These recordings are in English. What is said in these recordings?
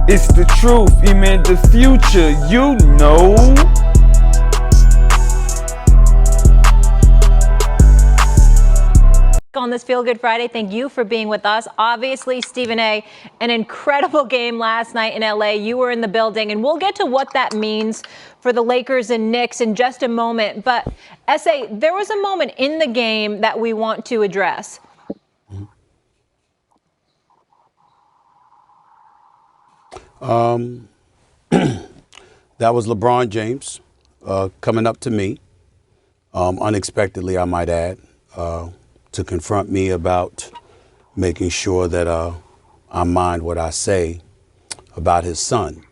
It's the truth, man, the future, you know. On this Feel Good Friday, thank you for being with us. Obviously, Stephen A., an incredible game last night in LA. You were in the building, and we'll get to what that means for the Lakers and Knicks in just a moment. But S.A., there was a moment in the game that we want to address. That was Lebron James coming up to me, unexpectedly, I might add, to confront me about making sure that I mind what I say about his son.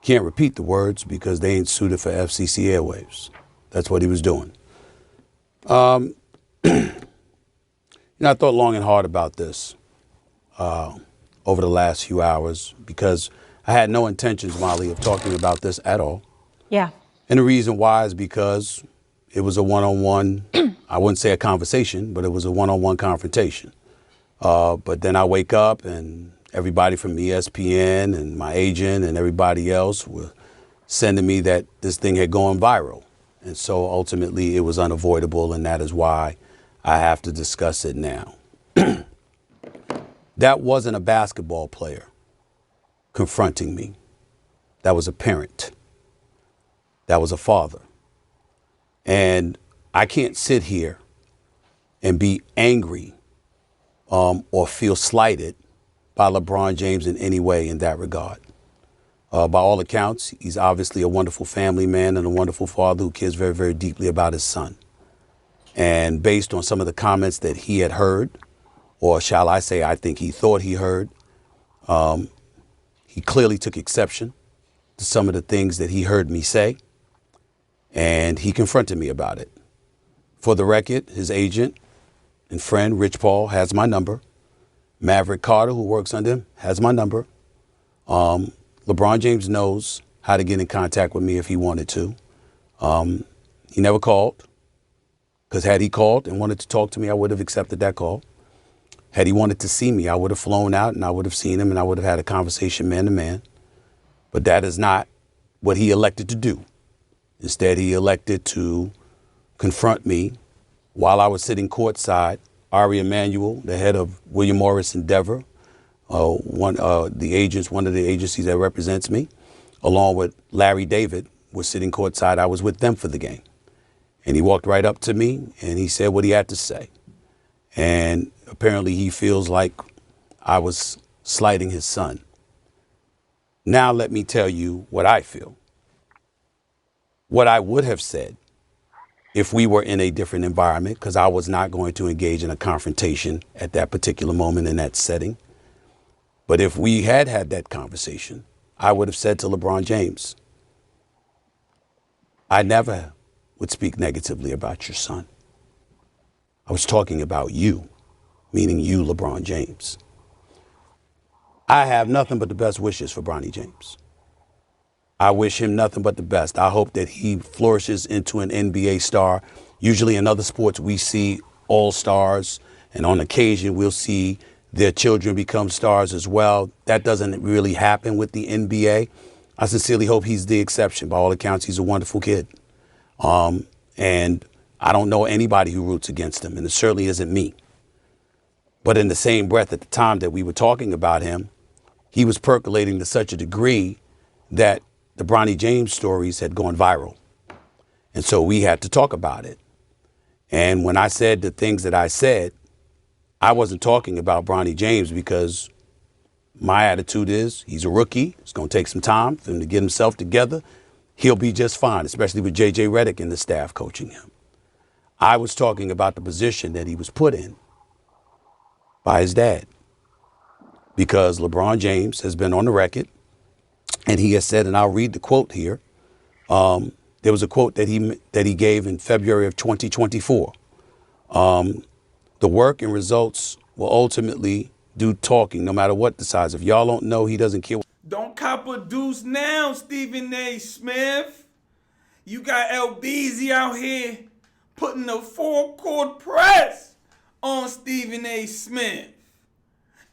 Can't repeat the words because they ain't suited for FCC airwaves. That's what he was doing. I thought long and hard about this over the last few hours because I had no intentions, Molly, of talking about this at all. Yeah. And the reason why is because it was a one-on-one, I wouldn't say a conversation, but it was a one-on-one confrontation. But then I wake up and everybody from ESPN and my agent and everybody else were sending me that this thing had gone viral. And so ultimately it was unavoidable, and that is why I have to discuss it now. That wasn't a basketball player confronting me. That was a parent. That was a father. And I can't sit here and be angry or feel slighted by LeBron James in any way in that regard. By all accounts, he's obviously a wonderful family man and a wonderful father who cares very, very deeply about his son. And based on some of the comments that he had heard, or shall I say, I think he thought he heard, he clearly took exception to some of the things that he heard me say, and he confronted me about it. For the record, his agent and friend, Rich Paul, has my number. Maverick Carter, who works under him, has my number. LeBron James knows how to get in contact with me if he wanted to. He never called, because had he called and wanted to talk to me, I would have accepted that call. Had he wanted to see me, I would have flown out and I would have seen him and I would have had a conversation man to man. But that is not what he elected to do. Instead, he elected to confront me while I was sitting courtside. Ari Emanuel, the head of William Morris Endeavor, one of the agencies that represents me, along with Larry David, was sitting courtside. I was with them for the game. And he walked right up to me and he said what he had to say. And apparently he feels like I was slighting his son. Now let me tell you what I feel. What I would have said if we were in a different environment, because I was not going to engage in a confrontation at that particular moment in that setting. But if we had had that conversation, I would have said to LeBron James, I never would speak negatively about your son. I was talking about you, meaning you, LeBron James. I have nothing but the best wishes for Bronny James. I wish him nothing but the best. I hope that he flourishes into an NBA star. Usually in other sports, we see all stars, and on occasion, we'll see their children become stars as well. That doesn't really happen with the NBA. I sincerely hope he's the exception. By all accounts, he's a wonderful kid. And I don't know anybody who roots against him, and it certainly isn't me. But in the same breath, at the time that we were talking about him, he was percolating to such a degree that the Bronny James stories had gone viral. And so we had to talk about it. And when I said the things that I said, I wasn't talking about Bronny James because my attitude is he's a rookie. It's going to take some time for him to get himself together. He'll be just fine, especially with J.J. Redick and the staff coaching him. I was talking about the position that he was put in by his dad, because LeBron James has been on the record and he has said, and I'll read the quote here. There was a quote that he gave in February of 2024. The work and results will ultimately do talking, no matter what the size. If y'all don't know, he doesn't care. Don't cop a deuce now, Stephen A. Smith. You got LBZ out here putting a four-court press on Stephen A. Smith.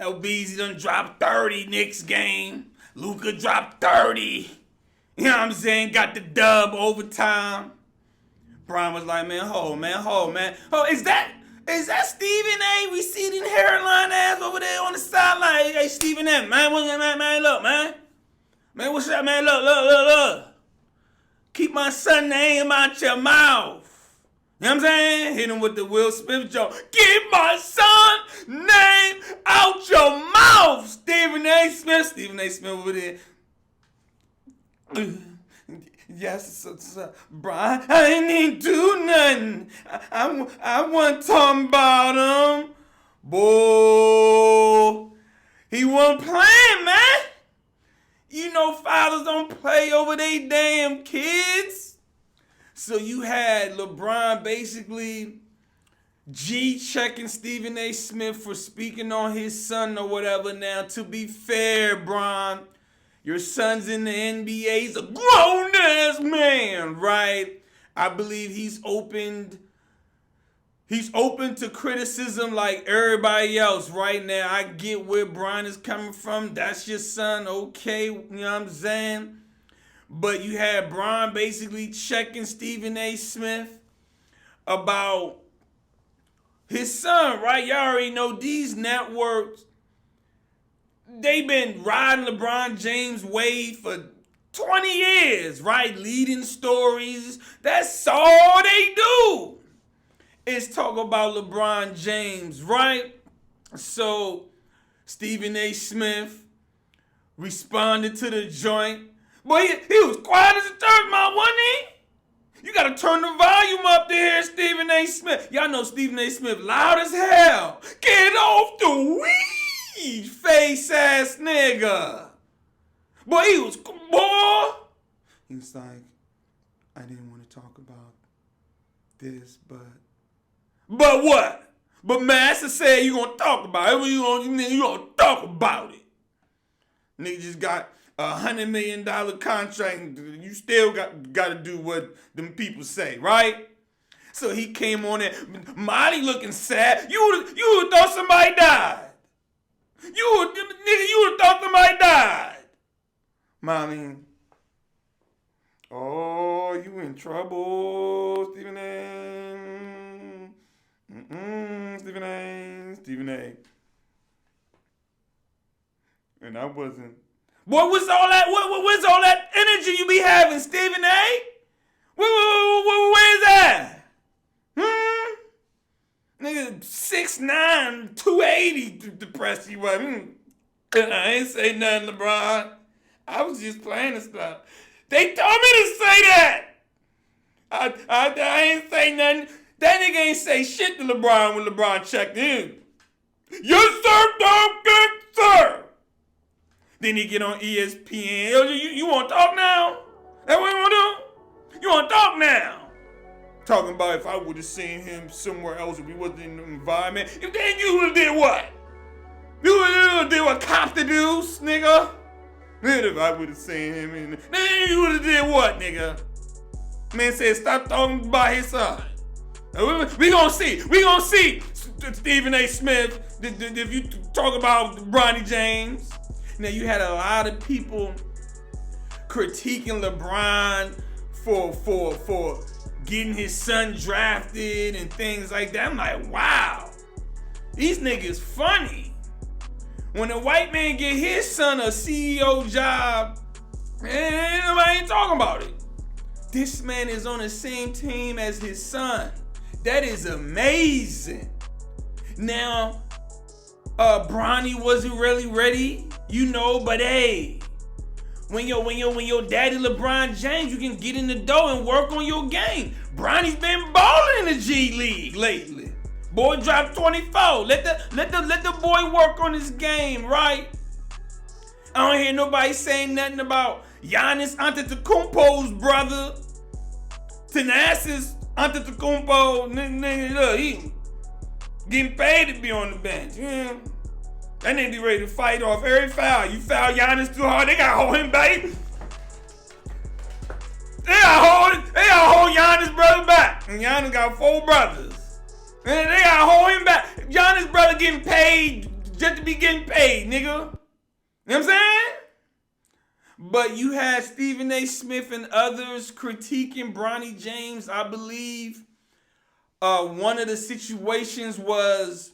LBZ done dropped 30 Knicks game. Luka dropped 30. You know what I'm saying? Got the dub overtime. Bron was like, man. Oh, is that Stephen A. receding hairline ass over there on the sideline? Hey, Stephen A. Man, look, man. Man, what's up, man? Look. Keep my son name out your mouth. You know what I'm saying? Hit him with the Will Smith joke. Keep my son name out your mouth, Stephen A. Smith. Stephen A. Smith over there. Yes, Brian, I ain't do nothing. I wasn't talking about him. Boy, he wasn't playing, man. You know fathers don't play over their damn kids. So you had LeBron basically G-checking Stephen A. Smith for speaking on his son or whatever. Now, to be fair, Bron, your son's in the NBA. He's a grown-ass man, right? I believe he's open to criticism like everybody else right now. I get where Bron is coming from. That's your son, okay, you know what I'm saying? But you had Bron basically checking Stephen A. Smith about his son, right? Y'all already know these networks, they've been riding LeBron James' wave for 20 years, right? Leading stories. That's all they do is talk about LeBron James, right? So Stephen A. Smith responded to the joint. Boy, he was quiet as a church mouse, wasn't he? You gotta turn the volume up to hear Stephen A. Smith. Y'all know Stephen A. Smith loud as hell. Get off the weed, face ass nigga. Boy, he was like, I didn't want to talk about this, but what? But Master said you gonna talk about it. You gonna talk about it. Nigga just got $100 million contract, and you still got to do what them people say, right? So he came on there, Molly looking sad. You would thought somebody died. You would thought somebody died. Mommy, oh, you in trouble, Stephen A. Stephen A. And I wasn't. Boy, what's all that? Where's all that energy you be having, Stephen A? Where's that? Nigga, 6'9", 280, depressed you was. I ain't say nothing, LeBron. I was just playing and stuff. They told me to say that. I ain't say nothing. That nigga ain't say shit to LeBron when LeBron checked in. Yes, sir, don't get sir. Then he get on ESPN. You want to talk now? That what you want to do? You want to talk now? Talking about if I would have seen him somewhere else if he wasn't in the environment. If then you would have did what? You would have did what cops to do, nigga? Then if I would have seen him in then you would have did what, nigga? Man said stop talking about his son. We gonna see. We gonna see Stephen A. Smith if you talk about Bronny James. Now, you had a lot of people critiquing LeBron for getting his son drafted and things like that. I'm like, wow, these niggas funny. When a white man get his son a CEO job, nobody ain't talking about it. This man is on the same team as his son. That is amazing. Now, Bronny wasn't really ready, but hey, when your daddy LeBron James, you can get in the door and work on your game. Bronny's been balling in the G League lately. Boy dropped 24. Let the boy work on his game, right? I don't hear nobody saying nothing about Giannis Antetokounmpo's brother. Thanasis Antetokounmpo, nigga, look, he getting paid to be on the bench. Yeah. That nigga be ready to fight off every foul. You foul Giannis too hard, they gotta hold him, baby. They gotta hold Giannis' brother back. And Giannis got 4 brothers. And they gotta hold him back. Giannis' brother getting paid just to be getting paid, nigga. You know what I'm saying? But you had Stephen A. Smith and others critiquing Bronny James. I believe one of the situations was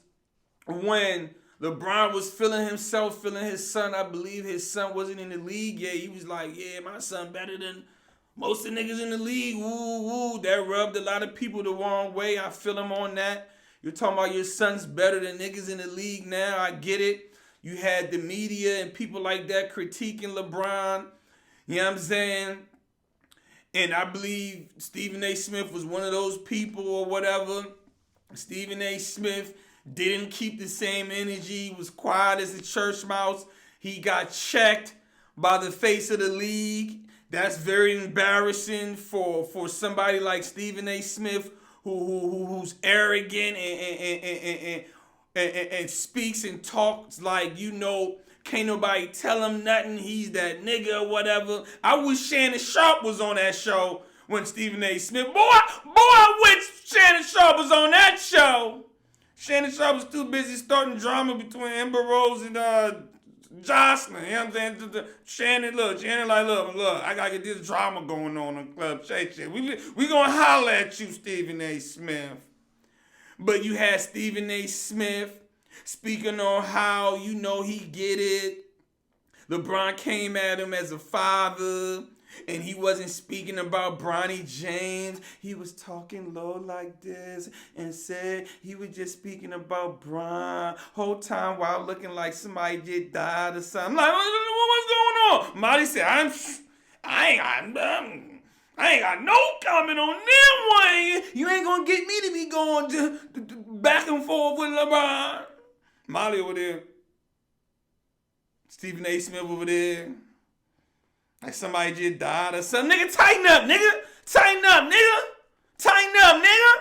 when LeBron was feeling himself, feeling his son. I believe his son wasn't in the league yet. He was like, yeah, my son better than most of the niggas in the league. Woo, woo. That rubbed a lot of people the wrong way. I feel him on that. You're talking about your son's better than niggas in the league now. I get it. You had the media and people like that critiquing LeBron. You know what I'm saying? And I believe Stephen A. Smith was one of those people or whatever. Stephen A. Smith didn't keep the same energy, was quiet as a church mouse. He got checked by the face of the league. That's very embarrassing for somebody like Stephen A. Smith who's arrogant and speaks and talks like, can't nobody tell him nothing. He's that nigga or whatever. I wish Shannon Sharp was on that show when Stephen A. Smith. Boy, I wish Shannon Sharp was on that show. Shannon Sharp was too busy starting drama between Amber Rose and Jocelyn. You know what I'm saying? Shannon, look, I gotta get this drama going on Club Shay. We gonna holler at you, Stephen A. Smith. But you had Stephen A. Smith speaking on how, he get it. LeBron came at him as a father, and he wasn't speaking about Bronny James. He was talking low like this and said he was just speaking about Bron. Whole time while looking like somebody just died or something. I'm like, what's going on? Molly said, I ain't got no comment on them one. You ain't gonna get me to be going back and forth with LeBron. Molly over there. Stephen A. Smith over there. Like somebody just died or something. Nigga, tighten up, nigga. Tighten up, nigga. Tighten up, nigga.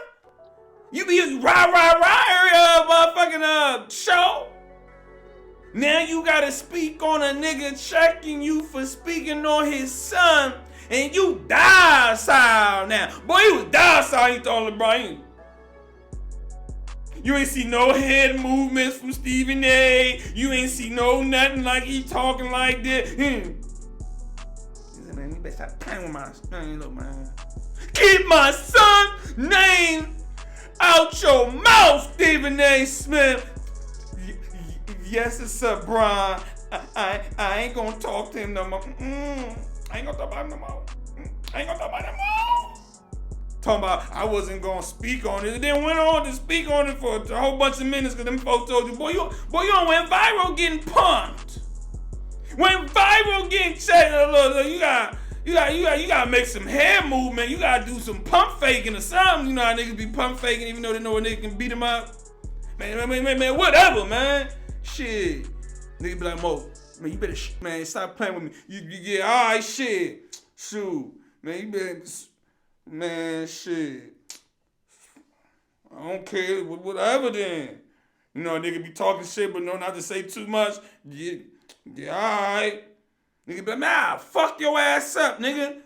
You be rah, motherfucking show. Now you gotta speak on a nigga checking you for speaking on his son. And you docile now. Boy, he was docile. You thought LeBron. You ain't see no head movements from Stephen A. You ain't see no nothing like he talking like this. Man, you better stop playing with my son, look, man. Keep my son's name out your mouth, Stephen A. Smith. Yes, it's up, Bron. I ain't gonna talk to him no more. I ain't gonna talk about him no more. Talking about I wasn't gonna speak on it. And then went on to speak on it for a whole bunch of minutes because them folks told you, boy, you went viral getting punked. Went viral getting checked. Look, you gotta make some hair movement. You gotta do some pump faking or something. You know how niggas be pump faking even though they know a nigga can beat them up. Man, whatever, man. Shit. Nigga be like, Mo, man, you better, man, stop playing with me. You all right, shit. Shoot. Man, you better, man, shit. I don't care. Whatever then. You know, a nigga be talking shit, but know not to say too much. Yeah, alright. Nigga be like, man, I'll fuck your ass up, nigga.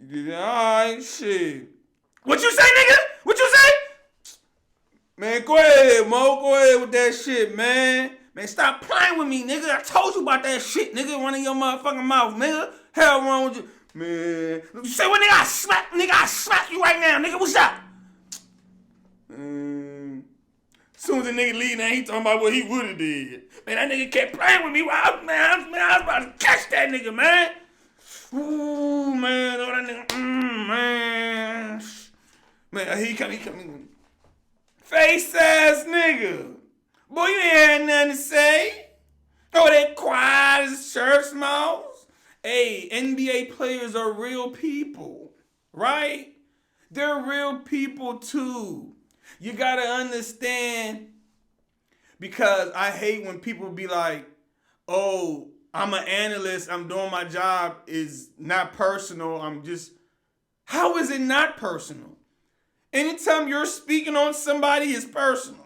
Yeah, alright, shit. What you say, nigga? What you say? Man, go ahead, Mo. Go ahead with that shit, man. Man, stop playing with me, nigga. I told you about that shit, nigga. One of your motherfucking mouth, nigga. Hell wrong with you? Man. You say what, nigga? I smack you right now, nigga. What's up? Soon as the nigga leave now, he talking about what he would have did. Man, that nigga kept playing with me. I was about to catch that nigga, man. Ooh, man. Oh, that nigga. Man. Man, he coming. Face ass nigga. Boy, you ain't had nothing to say. Oh, that quiet as church mouse. Hey, NBA players are real people, right? They're real people too. You gotta understand, because I hate when people be like, oh, I'm an analyst, I'm doing my job, is not personal, how is it not personal? Anytime you're speaking on somebody, it's personal.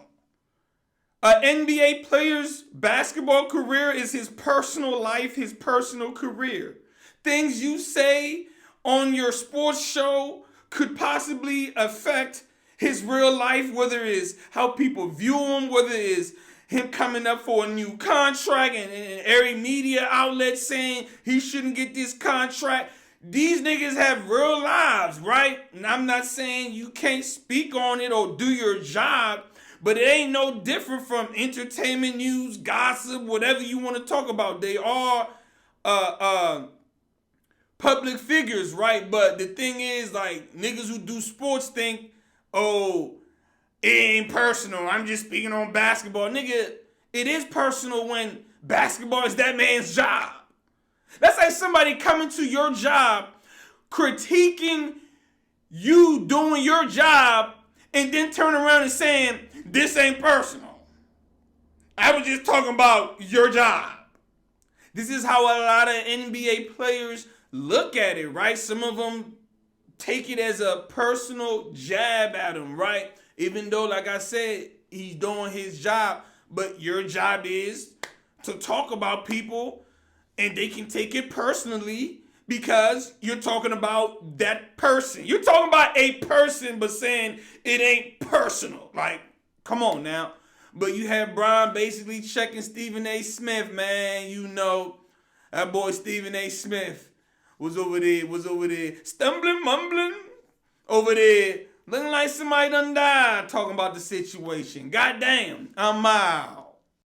An NBA player's basketball career is his personal life, his personal career. Things you say on your sports show could possibly affect his real life, whether it is how people view him, whether it is him coming up for a new contract and every media outlet saying he shouldn't get this contract. These niggas have real lives, right? And I'm not saying you can't speak on it or do your job, but it ain't no different from entertainment news, gossip, whatever you want to talk about. They are public figures, right? But the thing is, like, niggas who do sports think, oh, it ain't personal. I'm just speaking on basketball. Nigga, it is personal when basketball is that man's job. That's like somebody coming to your job, critiquing you doing your job, and then turn around and saying, this ain't personal. I was just talking about your job. This is how a lot of NBA players look at it, right? Some of them take it as a personal jab at him, right? Even though, like I said, he's doing his job, but your job is to talk about people, and they can take it personally because you're talking about that person. You're talking about a person, but saying it ain't personal. Like, come on now. But you have Bron basically checking Stephen A. Smith, man. You know, that boy Stephen A. Smith was over there stumbling, mumbling, over there looking like somebody done died talking about the situation. Goddamn, I'm out.